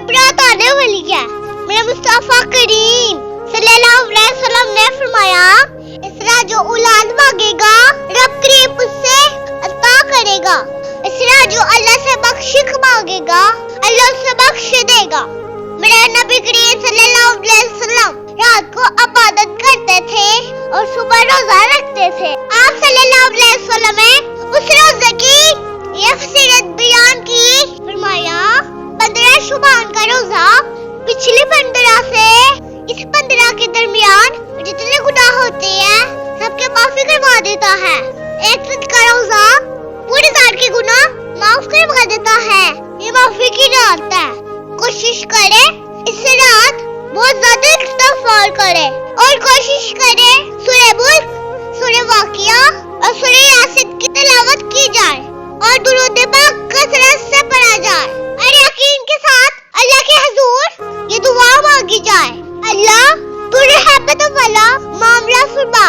अब रात आने वाली है। मेरे मुस्तफा करीम सल्लल्लाहु अलैहि वसल्लम ने फरमाया, इस तरह जो औलाद मांगेगा रब करीम उससे अता करेगा। इस तरह जो अल्लाह से बख्शिश मांगेगा अल्लाह उसे बख्श देगा। मेरे नबी करीम सल्लल्लाहु अलैहि वसल्लम रात को इबादत करते थे और सुबह रोजा रखते थे। आप सल्लल्लाहु अलैहि वसल्लम ने उस रोजे की ये फजीलत बयान की, फरमाया 15 शुबान का रोजा पिछले 15 से इस 15 के दरमियान जितने गुनाह होते हैं सबके माफी करवा देता है। एक दिन का रोजा पूरे साल के गुनाह माफ करवा देता है। ये माफी की रात है। कोशिश करे इस रात बहुत ज्यादा इस्तिग़फ़ार करे और कोशिश करे सूरह मुल्क, सूरह वाक़िया और सूरह यासीन की तिलावत की जाए और दुरूद पाक कसरत से पढ़ा जाए और यकीन के साथ अल्लाह के हुजूर ये दुआ मांगी जाए, अल्लाह तू रहमत वाला मामला फरमा।